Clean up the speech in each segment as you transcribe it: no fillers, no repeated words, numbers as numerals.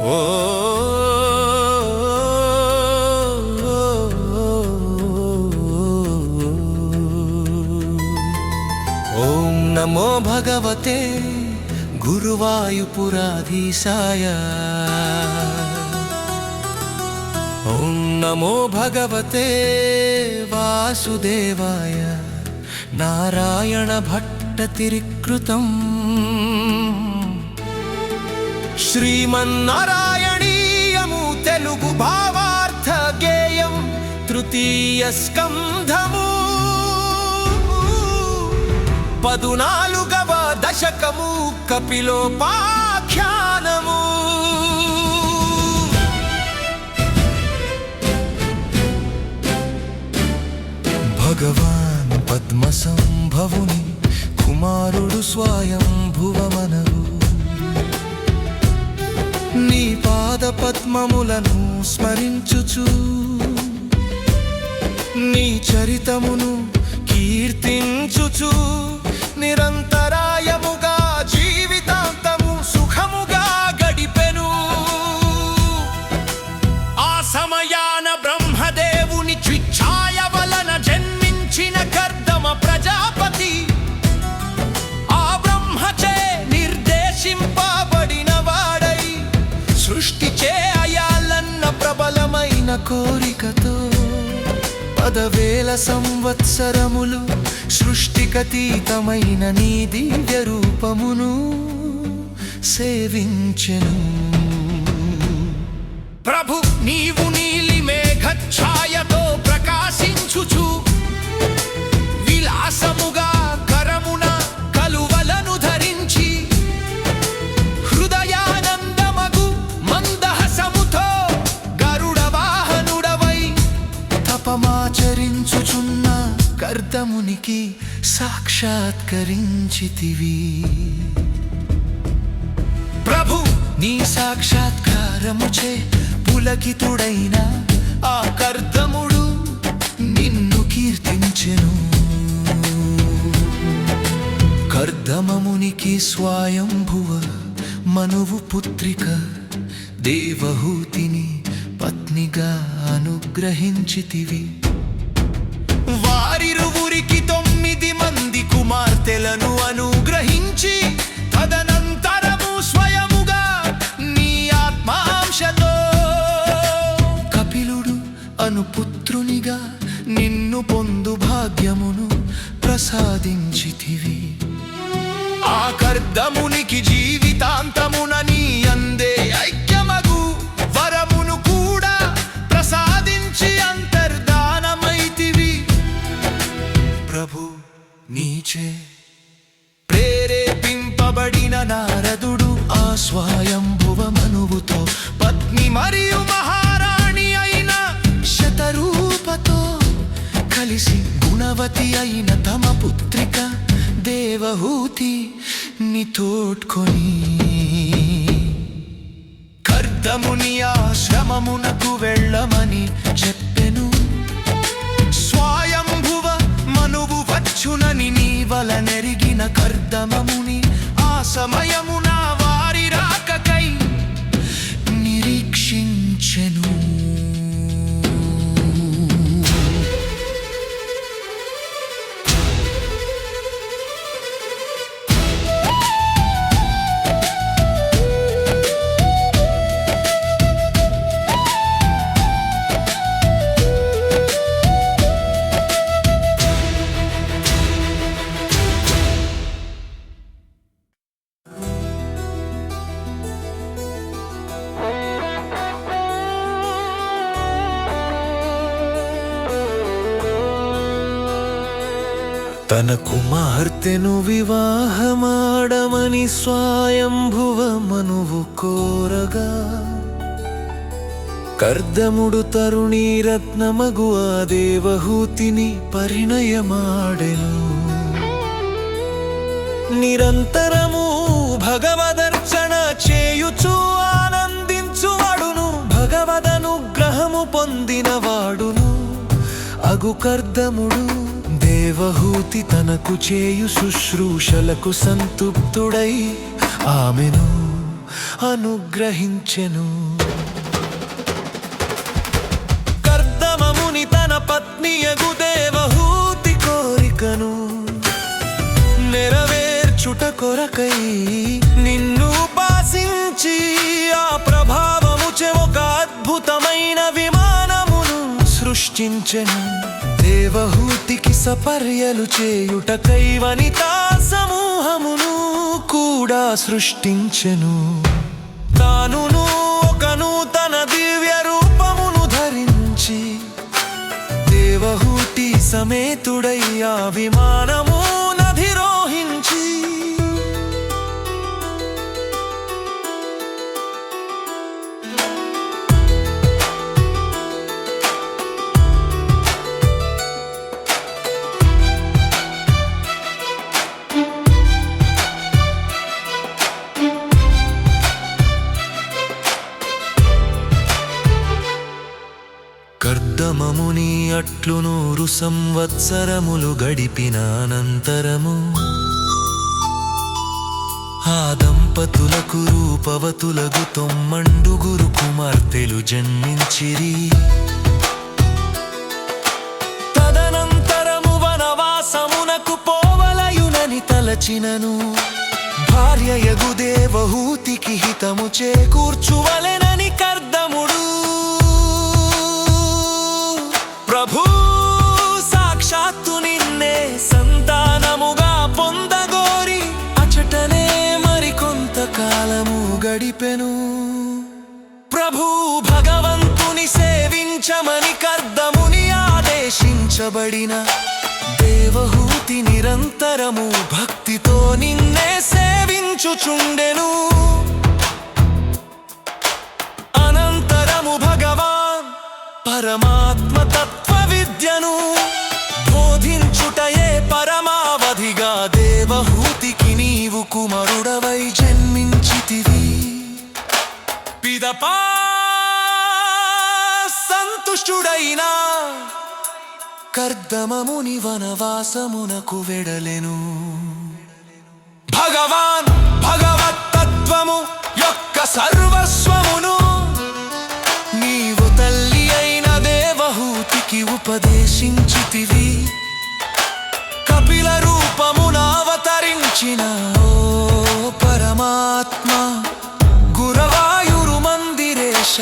ఓం నమో భగవతే గురువాయుపురాధీశాయ. ఓం నమో భగవతే వాసుదేవాయ. నారాయణ భట్టతిరికృతం శ్రీమన్నారాయణీయము తెలుగు భావార్థ గేయం తృతీయ స్కంధము 14వ దశకము కపిలోపాఖ్యానము. భగవాన్ పద్మసంభవుని కుమారుడు స్వయంభువమనవు. నీ పాద పద్మములను స్మరించుచు నీ చరితమును కీర్తించుచు నిరంతరాయముగా జీవితాంతము సుఖముగా గడిపెను. ఆ సమయాన బ్రహ్మదేవుని ఛాయ వలన జన్మించిన కర్దమ ప్రజాపతి ఆ బ్రహ్మచే నిర్దేశింపబడిన వాడై సృష్టి చేయాలన్న ప్రబలమైన కోరికతో 10,000 సంవత్సరములు సృష్టికతీతమైన నీ దివ్య రూపమును సేవించెను. ప్రభు నీవు నీలి మేఘఛాయతో ప్రకాశించుచు విలాసముగా కరమున కలువలను ధరించి హృదయానందమగు మందహసముతో గరుడ వాహనుడవై తపమాచరించుచున్న కర్దమునికి సాక్షాత్కరించితివి. ప్రభు నీ సాక్షాత్కారముచే పులకితుడైన ఆ కర్దముడు నిన్ను కీర్తించెను. కర్దమమునికి స్వయంభువ మనువు పుత్రిక దేవహూతిని పత్నిగా అనుగ్రహించితివి. వారిరువురికి 9 మంది కుమార్తెలను అనుగ్రహించి తదనంతరము స్వయముగా నీ ఆత్మాంశతో కపిలుడు అనుపుత్రునిగా నిన్ను పొందు భాగ్యమును ప్రసాదించితివి. ఆ కర్దమునికి జీవితాంతమున నీ అందే ఐక్యమగు వరమును కూడా ప్రసాదించి అంతర్ధానమైతివి. ప్రభు నీచే ప్రేరేపింపబడిన నారదుడు ఆ స్వయంభువ మనువుతో పత్ని మరియు మహారాణి అయిన శతరూపతో కలిసి గుణవతి అయిన తమ పుత్రిక దేవహూతి ని తోడ్కొని కర్దముని ఆశ్రమమునకు వెళ్ళమని చెప్పెను. స్వయంభువ మనువు వచ్చునని నీ వలనెరిగిన కర్దమముని ఆ సమయమున వారి రాకకై నిరీక్షించెను. తన కుమార్తెను వివాహమాడమని స్వయంభువ మనువు కోరగా కర్దముడు తరుణీ రత్నమగు ఆ దేవహూతిని పరిణయమాడెను. నిరంతరము భగవదర్చన చేయుచు ఆనందించువాడును భగవదనుగ్రహము పొందినవాడును అగు కర్దముడు దేవహూతి తనకు చేయు శుశ్రూషలకు సంతుప్తుడై ఆమెను అనుగ్రహించెను. కర్దమముని తన పత్నియగు దేవహూతి కోరికను నెరవేర్చుట కొరకై నిన్ను ఉపాసించి ఆ ప్రభావముచే ఒక అద్భుతమైన విమానమును సృష్టించెను. దేవహూతికి సపర్యలు చేయుటకై వనితా సమూహమును కూడా సృష్టించెను. తానును ఒక నూతన దివ్య రూపమును ధరించి దేవహూతి సమేతుడై ఆ విమానము నధిరోహించి కర్దమముని అట్లు 100 సంవత్సరములు గడిపిన అనంతరము ఆ దంపతులకు రూపవతులగు 9 కుమార్తెలు జన్మించిరి. తదనంతరము వనవాసమునకు పోవలయునని తలచినను భార్యయగు దేవహూతికి హితము చేకూర్చువలెనని కర్దముడు ప్రభూ సాక్షాత్తు నిన్నే సంతానముగా పొందగోరి అచటనే మరికొంతకాలము గడిపెను. ప్రభూ భగవంతుని సేవించమని కర్దముని ఆదేశించబడిన దేవహూతి నిరంతరము భక్తితో నిన్నే సేవించుచుండెను. అనంతరము భగవాన్ పరమాత్మ తత్వ విద్యను బోధించుటయే పరమావధిగా దేవహూతికి నీవు కుమారుడవై జన్మించితివి. పిదపా సంతుష్టుడైన కర్దమముని వనవాసమునకు వెడలెను. భగవాన్ భగవత్తత్వము యొక్క సర్వస్వమును నీవు తల్లి అయిన దేవహూతికి ఉపదేశించితివి. కపిల రూపమున అవతరించిన ఓ పరమాత్మ గురవాయురు మందిరేశ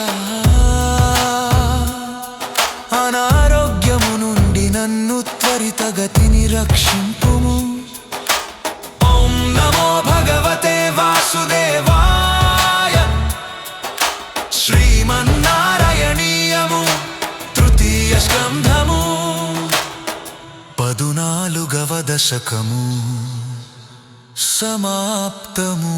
అనారోగ్యము నుండి నన్ను త్వరితగతిని రక్షింపుము. ఓం నమో భగవతే వాసుదేవాయ. శ్రీమన్నారాయణీయము 3వ స్కంధము 14వ దశకము సమాప్తము.